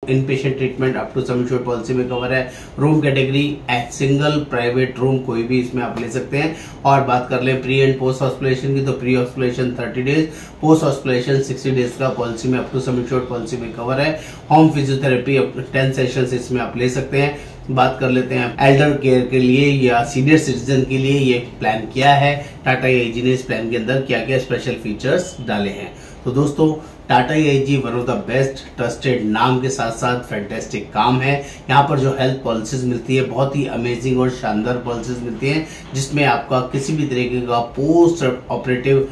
In patient treatment up to sum insured policy में cover है। Room category single private room कोई भी इसमें आप ले सकते हैं। और बात कर ले प्री एंड पोस्ट हॉस्पिटलाइजेशन की, तो pre hospitalisation 30 days, post hospitalisation 60 days का पॉलिसी में up to sum insured policy में कवर है। होम फिजियोथेरेपी 10 सेशंस इसमें आप ले सकते हैं। बात कर लेते हैं एल्डर केयर के लिए या सीनियर सिटीजन के लिए ये प्लान क्या है, टाटा एआईजी ने इस प्लान के अंदर क्या क्या स्पेशल फीचर्स डाले हैं। तो दोस्तों Tata AIG one of the best trusted नाम के साथ साथ फैंटेस्टिक काम है। यहाँ पर जो हेल्थ पॉलिसीज मिलती है बहुत ही अमेजिंग और शानदार पॉलिसीज मिलती हैं, जिसमें आपका किसी भी तरीके का पोस्ट ऑपरेटिव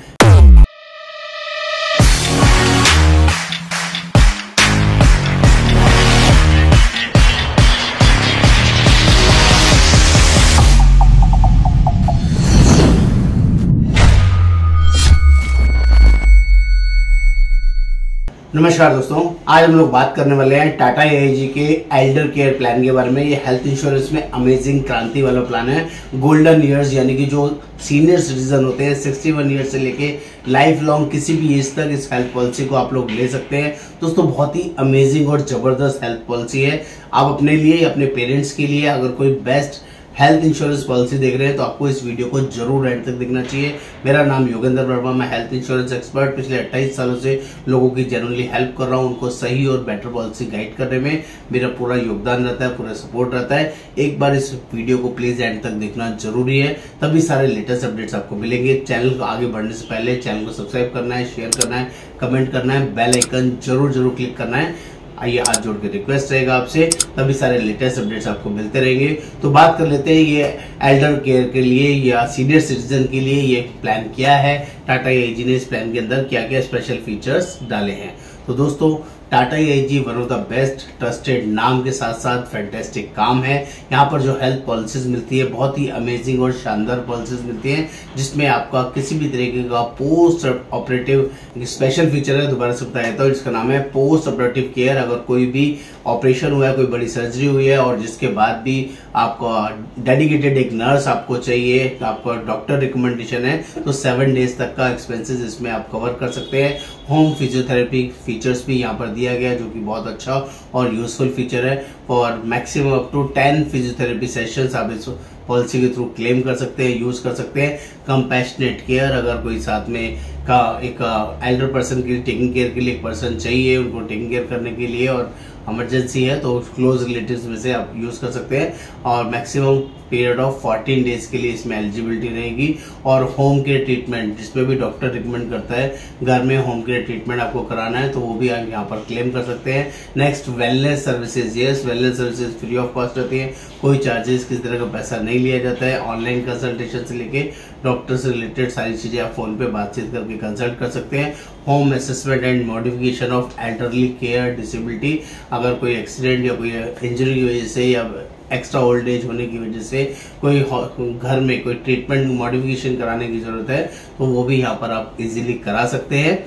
नमस्कार दोस्तों, आज हम लोग बात करने वाले हैं टाटा एआईजी के एल्डर केयर प्लान के बारे में। ये हेल्थ इंश्योरेंस में अमेजिंग क्रांति वाला प्लान है। गोल्डन ईयर्स यानी कि जो सीनियर सिटीजन होते हैं 61 ईयर्स से लेके लाइफ लॉन्ग किसी भी एज तक इस हेल्थ पॉलिसी को आप लोग ले सकते हैं। दोस्तों बहुत ही अमेजिंग और जबरदस्त हेल्थ पॉलिसी है। आप अपने लिए, अपने पेरेंट्स के लिए अगर कोई बेस्ट हेल्थ इंश्योरेंस पॉलिसी देख रहे हैं तो आपको इस वीडियो को जरूर एंड तक देखना चाहिए। मेरा नाम योगेंद्र वर्मा, मैं हेल्थ इंश्योरेंस एक्सपर्ट पिछले 28 सालों से लोगों की जनरली हेल्प कर रहा हूं, उनको सही और बेटर पॉलिसी गाइड करने में मेरा पूरा योगदान रहता है, पूरा सपोर्ट रहता है। एक बार इस वीडियो को प्लीज एंड तक देखना जरूरी है, तभी सारे लेटेस्ट अपडेट्स आपको मिलेंगे। चैनल को आगे बढ़ने से पहले चैनल को सब्सक्राइब करना है, शेयर करना है, कमेंट करना है, बेल आइकन जरूर क्लिक करना है। आइए हाथ जोड़ के रिक्वेस्ट रहेगा आपसे, तभी सारे लेटेस्ट अपडेट्स आपको मिलते रहेंगे। तो बात कर लेते हैं ये एल्डर केयर के लिए या सीनियर सिटीजन के लिए ये प्लान क्या है, टाटा एआईजी ने इस प्लान के अंदर क्या क्या स्पेशल फीचर्स डाले हैं। तो दोस्तों Tata AIG one of the best trusted नाम के साथ साथ फैंटेस्टिक काम है। यहाँ पर जो हेल्थ पॉलिसीज मिलती है बहुत ही अमेजिंग और शानदार पॉलिसीज मिलती हैं, जिसमें आपका किसी भी तरीके का पोस्ट ऑपरेटिव स्पेशल फीचर है। दोबारा से बताया तो इसका नाम है पोस्ट ऑपरेटिव केयर। अगर कोई भी ऑपरेशन हुआ है, कोई बड़ी सर्जरी हुई है और जिसके बाद भी आपका डेडिकेटेड एक नर्स आपको चाहिए, आपका डॉक्टर रिकमेंडेशन है, तो 7 डेज तक का एक्सपेंसेस इसमें आप कवर कर सकते हैं। होम फिजियोथेरेपी फीचर्स भी यहाँ पर दिया गया है, जो कि बहुत अच्छा और यूजफुल फीचर है। और maximum up to 10 physiotherapy sessions आप इस पॉलिसी के थ्रू क्लेम कर सकते हैं, यूज कर सकते हैं। कंपैशनेट केयर, अगर कोई साथ में का एक एल्डर पर्सन के लिए टेकिंग केयर के लिए एक पर्सन चाहिए, उनको टेकिंग केयर करने के लिए और इमरजेंसी है, तो क्लोज रिलेटिव्स में से आप यूज कर सकते हैं। और मैक्सिमम पीरियड ऑफ 14 डेज के लिए इसमें एलिजिबिलिटी रहेगी। और होम केयर ट्रीटमेंट, जिसपे भी डॉक्टर रिकमेंड करता है घर में होम केयर ट्रीटमेंट आपको कराना है, तो वो भी आप यहाँ पर क्लेम कर सकते हैं। Next wellness services, yes wellness services free of cost रहती है, कोई चार्जेस किसी तरह का पैसा नहीं लिया जाता है। ऑनलाइन कंसल्टेशन से लेके डॉक्टर से रिलेटेड सारी चीजें आप फोन पे बातचीत करके कंसल्ट कर सकते हैं। Home assessment and modification of elderly care disability, अगर कोई एक्सीडेंट या कोई इंजरी की वजह से या एक्स्ट्रा ओल्ड एज होने की वजह से कोई घर में कोई ट्रीटमेंट मॉडिफिकेशन कराने की जरूरत है, तो वो भी यहाँ पर आप इजीली करा सकते हैं।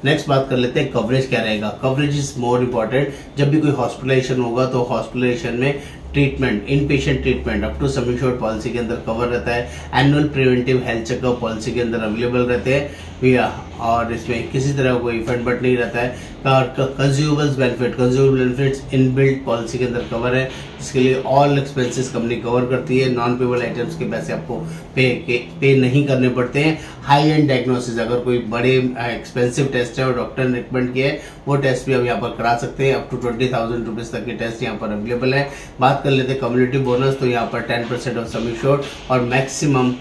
नेक्स्ट बात कर लेते हैं कवरेज क्या रहेगा। Coverage is more important. जब भी कोई हॉस्पिटलाइजेशन होगा तो हॉस्पिटलाइजेशन में treatment, in patient treatment up to sum insured policy के अंदर कवर रहता है। Annual preventive health checkup policy के अंदर अवेलेबल रहते हैं और इसमें किसी तरह कोई इफेक्ट बट नहीं रहता है। कंज्यूमेबल्स बेनिफिट्स इनबिल्ट पॉलिसी के अंदर कवर है, जिसके लिए ऑल एक्सपेंसेस कंपनी कवर करती है। नॉन पेबल आइटम्स के पैसे आपको पे नहीं करने पड़ते हैं। हाई एंड डायग्नोसिस, अगर कोई बड़े एक्सपेंसिव टेस्ट है और डॉक्टर ने रिकमेंड किया है, वो टेस्ट भी आप यहाँ पर करा सकते हैं। अप टू 20,000 रुपीज तक के टेस्ट यहाँ पर अवेलेबल है। बात कर लेते हैं कम्युनिटी बोनस, तो यहाँ पर 10% ऑफ सम इंश्योर्ड और maximum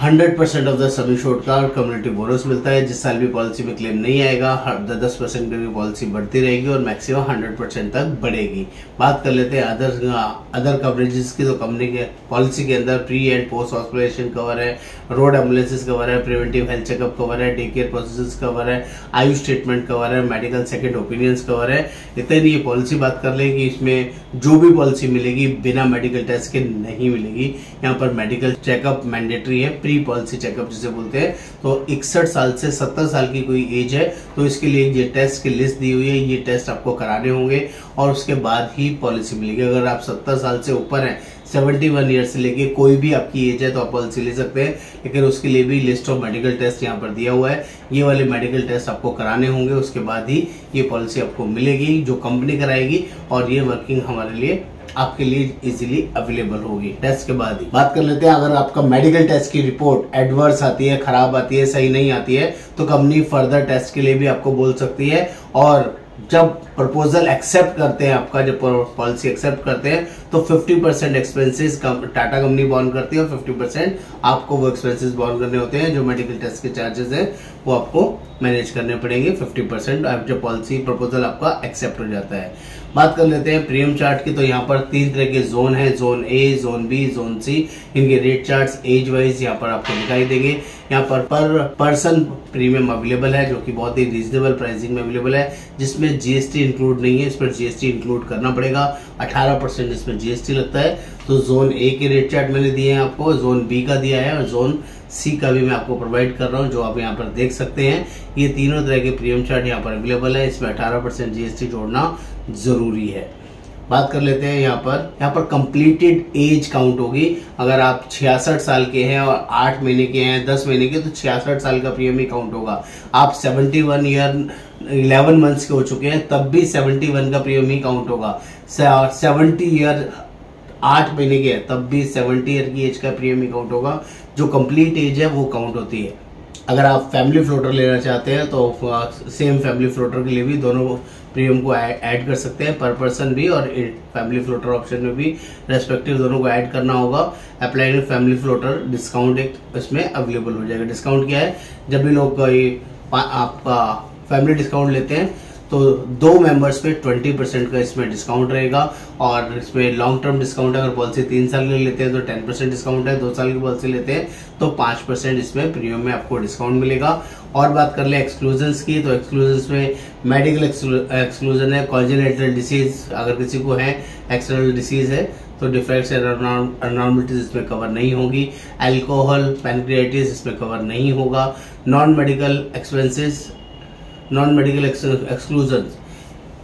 100% of the some insured का कम्युनिटी बोनस मिलता है। जिस साल भी पॉलिसी में क्लेम नहीं आएगा 10% की पॉलिसी बढ़ती रहेगी और मैक्सिमम 100% तक बढ़ेगी। बात कर लेते हैं अदर कवरेजेस की, तो कंपनी के पॉलिसी के अंदर pre and post hospitalisation cover है, रोड एम्बुलेंसेज कवर है, प्रिवेंटिव हेल्थ चेकअप कवर है, डे केयर प्रोसेसेस कवर है, आयुष ट्रीटमेंट कवर है, मेडिकल सेकंड ओपिनियंस कवर है। इतने नहीं, ये पॉलिसी बात कर लें कि इसमें जो भी पॉलिसी मिलेगी बिना मेडिकल टेस्ट के नहीं मिलेगी। यहाँ पर मेडिकल चेकअप मैंडेटरी है, प्री पॉलिसी चेकअप जिसे बोलते हैं। तो 61 साल से 70 साल की कोई एज है तो इसके लिए ये टेस्ट की लिस्ट दी हुई है, ये टेस्ट आपको कराने होंगे और उसके बाद ही पॉलिसी मिलेगी। अगर आप 70 साल से ऊपर हैं, 71 ईयर से लेके कोई भी आपकी एज है तो आप पॉलिसी ले सकते हैं, लेकिन उसके लिए भी लिस्ट ऑफ मेडिकल टेस्ट यहाँ पर दिया हुआ है। ये वाले मेडिकल टेस्ट आपको कराने होंगे, उसके बाद ही ये पॉलिसी आपको मिलेगी जो कंपनी कराएगी, और ये वर्किंग हमारे लिए आपके लिए इजीली अवेलेबल होगी टेस्ट के बाद ही। बात कर लेते हैं, अगर आपका मेडिकल टेस्ट की रिपोर्ट एडवर्स आती है, खराब आती है, सही नहीं आती है, तो कंपनी फर्दर टेस्ट के लिए भी आपको बोल सकती है। और जब प्रपोजल एक्सेप्ट करते हैं, आपका जब पॉलिसी एक्सेप्ट करते हैं, तो 50% एक्सपेंसेस टाटा कंपनी बॉर्न करती है और 50% आपको वो एक्सपेंसेस बॉर्न करने होते हैं। जो मेडिकल टेस्ट के चार्जेस हैं वो आपको मैनेज करने पड़ेंगे 50% जब पॉलिसी प्रपोजल आपका एक्सेप्ट हो जाता है। बात कर लेते हैं प्रीमियम चार्ट की, तो यहाँ पर 3 तरह के जोन है, zone A, zone B, zone C. इनके रेट चार्ट्स एज वाइज यहाँ पर आपको दिखाई देंगे। यहाँ पर पर्सन प्रीमियम अवेलेबल है, जो कि बहुत ही रीजनेबल प्राइसिंग में अवेलेबल है, जिसमें जीएसटी इंक्लूड नहीं है, इस पर जीएसटी इंक्लूड करना पड़ेगा। 18% इसमें जीएसटी लगता है। तो जोन ए के रेट चार्ट मैंने दिए हैं आपको, जोन बी का दिया है और जोन सी का भी मैं आपको प्रोवाइड कर रहा हूं, जो आप यहाँ पर देख सकते हैं। ये तीनों तरह के प्रीमियम चार्ट यहाँ पर अवेलेबल है, इसमें 18% जीएसटी जोड़ना जरूरी है। बात कर लेते हैं, यहाँ पर कंप्लीटेड एज काउंट होगी। अगर आप 66 साल के हैं और 8 महीने के हैं, 10 महीने के, तो 66 साल का प्रीमियम ही काउंट होगा। आप 71 ईयर 11 मंथ्स के हो चुके हैं, तब भी 71 का प्रीमियम ही काउंट होगा। 70 ईयर 8 महीने के हैं, तब भी 70 ईयर की एज का प्रीमियम ही काउंट होगा। जो कंप्लीट एज है वो काउंट होती है। अगर आप फैमिली फ्लोटर लेना चाहते हैं तो सेम फैमिली फ्लोटर के लिए भी दोनों प्रीमियम को ऐड कर सकते हैं, पर पर्सन भी और फैमिली फ्लोटर ऑप्शन में भी रेस्पेक्टिव दोनों को ऐड करना होगा। अप्लाइड फैमिली फ्लोटर डिस्काउंट एक इसमें अवेलेबल हो जाएगा। डिस्काउंट क्या है, जब भी लोग आपका फैमिली डिस्काउंट लेते हैं तो 2 मेंबर्स पे 20% का इसमें डिस्काउंट रहेगा। और इसमें लॉन्ग टर्म डिस्काउंट है, अगर पॉलिसी 3 साल के लिए लेते हैं तो 10% डिस्काउंट है, 2 साल की पॉलिसी लेते हैं तो 5% इसमें प्रीमियम में आपको डिस्काउंट मिलेगा। और बात कर ले एक्सक्लूजन्स की, तो एक्सक्लूजन्स में मेडिकल एक्सक्लूजन है, कॉन्जेनिटल डिसीज अगर किसी को है, एक्सटर्नल डिसीज है तो डिफेक्ट्स एंड अबनॉर्मलिटीज इसमें कवर नहीं होगी। अल्कोहल, पैनक्रियाटिस इसमें कवर नहीं होगा। Non medical expenses, non medical exclusion,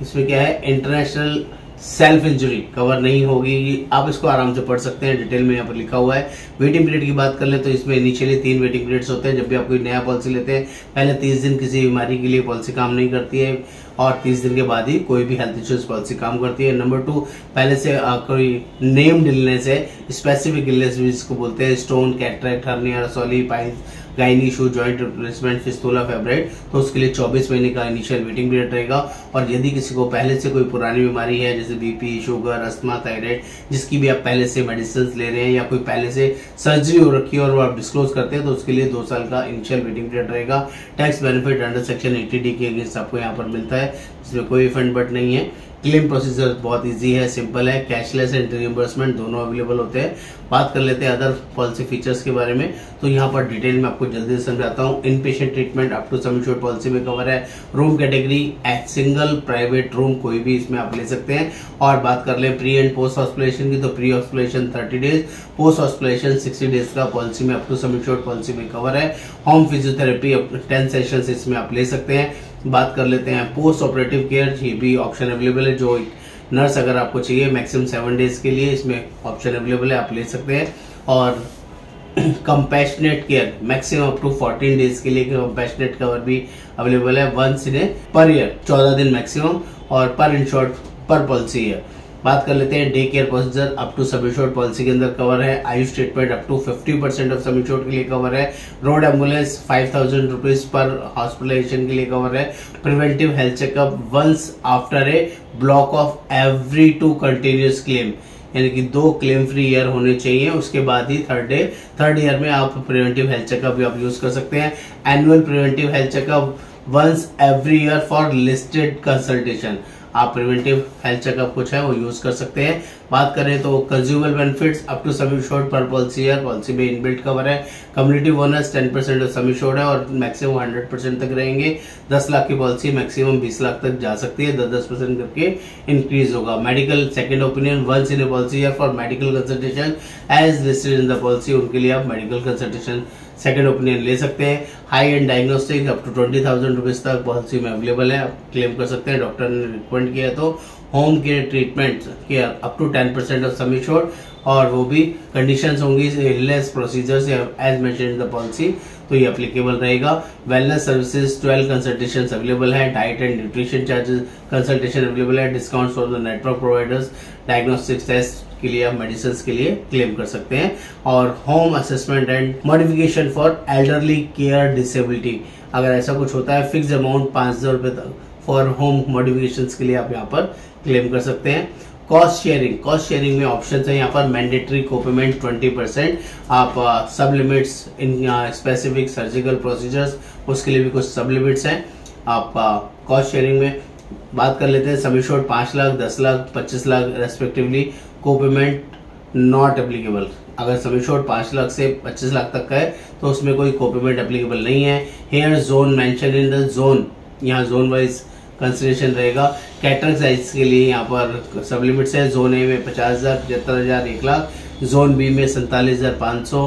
इसमें क्या है, इंटरनेशनल सेल्फ इंजरी कवर नहीं होगी। आप इसको आराम से पढ़ सकते हैं, डिटेल में यहाँ पर लिखा हुआ है। वेटिंग पीरियड की बात कर ले तो इसमें इनिशियली 3 वेटिंग पीरियड्स होते हैं। जब भी आप कोई नया पॉलिसी लेते हैं, पहले 30 दिन किसी बीमारी के लिए पॉलिसी काम नहीं करती है और 30 दिन के बाद ही कोई भी हेल्थ इंश्योरेंस पॉलिसी काम करती है। नंबर 2, पहले से कोई नेम्ड इलनेस है, स्पेसिफिक इलनेस जिसको बोलते हैं, स्टोन, कैटरेक्ट, हर्निया, रसौली, piles, gynae issue, joint replacement, fistula, fibroid, तो उसके लिए 24 महीने का इनिशियल वेटिंग पीरियड रहेगा। और यदि किसी को पहले से कोई पुरानी बीमारी है, जैसे बीपी, शुगर, अस्थमा, थायराइड, जिसकी भी आप पहले से मेडिसिन ले रहे हैं या कोई पहले से सर्जरी हो रखी है और वो आप डिस्क्लोज करते हैं, तो उसके लिए 2 साल का इनिशियल वेटिंग पीरियड रहेगा। Tax benefit under section 80D के अगेंस्ट आपको यहाँ पर मिलता है, जिसमें कोई फंड बट नहीं है। क्लेम प्रोसीजर बहुत इजी है, सिंपल है, कैशलेस एंड रिइंबर्समेंट दोनों अवेलेबल होते हैं। बात कर लेते हैं अदर पॉलिसी फीचर्स के बारे में, तो यहाँ पर डिटेल में आपको जल्दी से समझाता हूँ। In patient treatment up to sum insured policy में कवर है। Room category single private room कोई भी इसमें आप ले सकते हैं। और बात कर ले प्री एंड पोस्ट हॉस्पिटलेशन की, तो pre hospitalisation 30 days, post hospitalisation 60 days का पॉलिसी में up to sum insured policy में कवर है। होम फिजियोथेरेपी 10 सेशंस इसमें आप ले सकते हैं। बात कर लेते हैं पोस्ट ऑपरेटिव केयर, ये भी ऑप्शन अवेलेबल है। जो नर्स अगर आपको चाहिए मैक्सिमम 7 डेज के लिए, इसमें ऑप्शन अवेलेबल है, आप ले सकते हैं। और compassionate care maximum up to 14 days के लिए कंपैशनेट कवर भी अवेलेबल है। वंस इन पर ईयर 14 दिन मैक्सिमम, और पर इंश्योर्ड पर पॉलिसी है। बात कर लेते हैं day care procedure up to sum insured policy के अंदर कवर है। AYUSH treatment up to 50% of sum insured के लिए कवर है। Road ambulance 5000 rupees per hospitalisation के लिए कवर है। Preventive health checkup once after a block of every 2 continuous claim, यानी कि 2 क्लेम फ्री ईयर होने चाहिए, उसके बाद ही थर्ड ईयर में आप प्रिवेंटिव हेल्थ चेकअप भी आप यूज कर सकते हैं। Annual preventive health checkup once every year for listed consultation, आप प्रिवेंटिव हेल्थ चेकअप कुछ है वो यूज कर सकते हैं। बात करें तो consumer benefits up to sum insured पर पॉलिसी ईयर, पॉलिसी में इनबिल्ट कवर है। Community bonus 10% of sum insured है और मैक्सिमम 100% तक रहेंगे। 10 लाख की पॉलिसी मैक्सिमम 20 लाख तक जा सकती है, 10% करके इंक्रीज होगा। Medical second opinion once in a policy year for medical consultation as listed in the policy, उनके लिए आप मेडिकल कंसल्टेशन सेकंड ओपिनियन ले सकते हैं। High end diagnostic up to 20,000 rupees तक पॉलिसी में अवेलेबल है, आप क्लेम कर सकते हैं, डॉक्टर ने रिकमेंड किया तो। Home care treatment care up to 10% of sum insured, और वो भी कंडीशंस होंगी illness procedures as mentioned in the policy, तो ये एप्लीकेबल रहेगा। वेलनेस सर्विसेज 12 कंसल्टेशन अवेलेबल है, diet and nutrition charges consultation available है, discount for the network providers, diagnostics test के लिए, आप मेडिसिन के लिए क्लेम कर सकते हैं, और home assessment and modification for elderly care disability, अगर ऐसा कुछ होता है फिक्स अमाउंट 5,000 रुपए तक फॉर होम मॉडिफिकेशन के लिए आप यहाँ पर क्लेम कर सकते हैं। कॉस्ट शेयरिंग में ऑप्शन है यहाँ पर मैंडेटरी कोपेमेंट 20%, आप सब limits in specific surgical procedures उसके लिए भी कुछ सब लिमिट्स हैं। आप कॉस्ट शेयरिंग में बात कर लेते हैं, sum insured 5 lakh, 10 lakh, 25 lakh respectively, copayment not applicable. अगर सम इंश्योर्ड 5 लाख से 25 लाख तक का है तो उसमें कोई कोपेमेंट एप्लीकेबल नहीं है। Here zone mention in the zone, यहाँ जोन वाइज कंसिडरेशन रहेगा। कैटरेक्ट साइज के लिए यहाँ पर सब लिमिट्स है, जोन ए में 50,000, 75,000, 1 लाख, जोन बी में 47,500,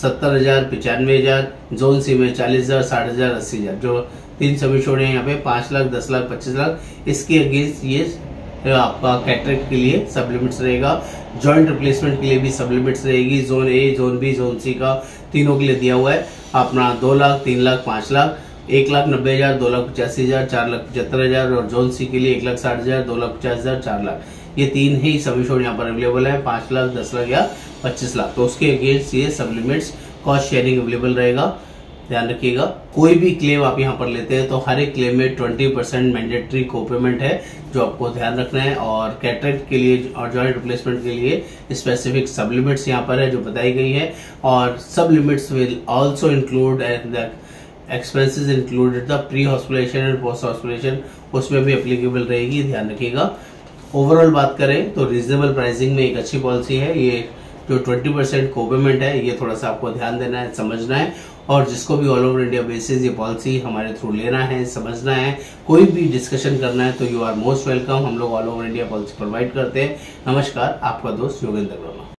70,000, 95,000, जोन सी में 40,000, 60,000, 80,000। जो 3 सब इंश्योर्ड है यहाँ पे 5 लाख, 10 लाख, 25 लाख, इसके अगेंस्ट ये आपका कैटरेक्ट के लिए सब लिमिट्स रहेगा। जॉइंट रिप्लेसमेंट के लिए भी सब लिमिट्स रहेगी, zone A, zone B, zone C का तीनों के लिए दिया हुआ है अपना 2 लाख, 3 लाख, 5 लाख, 1,90,000, 2,85,000, 4,75,000, और जोन सी के लिए 1,60,000, 2,50,000, 4 लाख। ये 3 ही सब इंश्योर्ड यहाँ पर अवेलेबल है, 5 लाख, 10 लाख या 25 लाख। तो उसके अगेंस्ट ये सब लिमिट्स कॉस्ट शेयरिंग अवेलेबल रहेगा, ध्यान रखिएगा। कोई भी क्लेम आप यहाँ पर लेते हैं तो हर एक क्लेम में 20% मैंडेटरी कोपेमेंट है, जो आपको ध्यान रखना है। और कैटरेक्ट के लिए और जॉइंट रिप्लेसमेंट के लिए स्पेसिफिक सब लिमिट्स यहाँ पर है जो बताई गई है, और सब limits will also include the expenses included the pre hospitalisation and post hospitalisation, उसमें भी एप्लीकेबल रहेगी, ध्यान रखिएगा। ओवरऑल बात करें तो रीजनेबल प्राइसिंग में एक अच्छी पॉलिसी है। ये जो 20% कोपेमेंट है ये थोड़ा सा आपको ध्यान देना है, समझना है, और जिसको भी ऑल ओवर इंडिया बेसिस ये पॉलिसी हमारे थ्रू लेना है, समझना है, कोई भी डिस्कशन करना है तो यू आर मोस्ट वेलकम। हम लोग all over India policy provide करते हैं। नमस्कार, आपका दोस्त योगेंद्र वर्मा।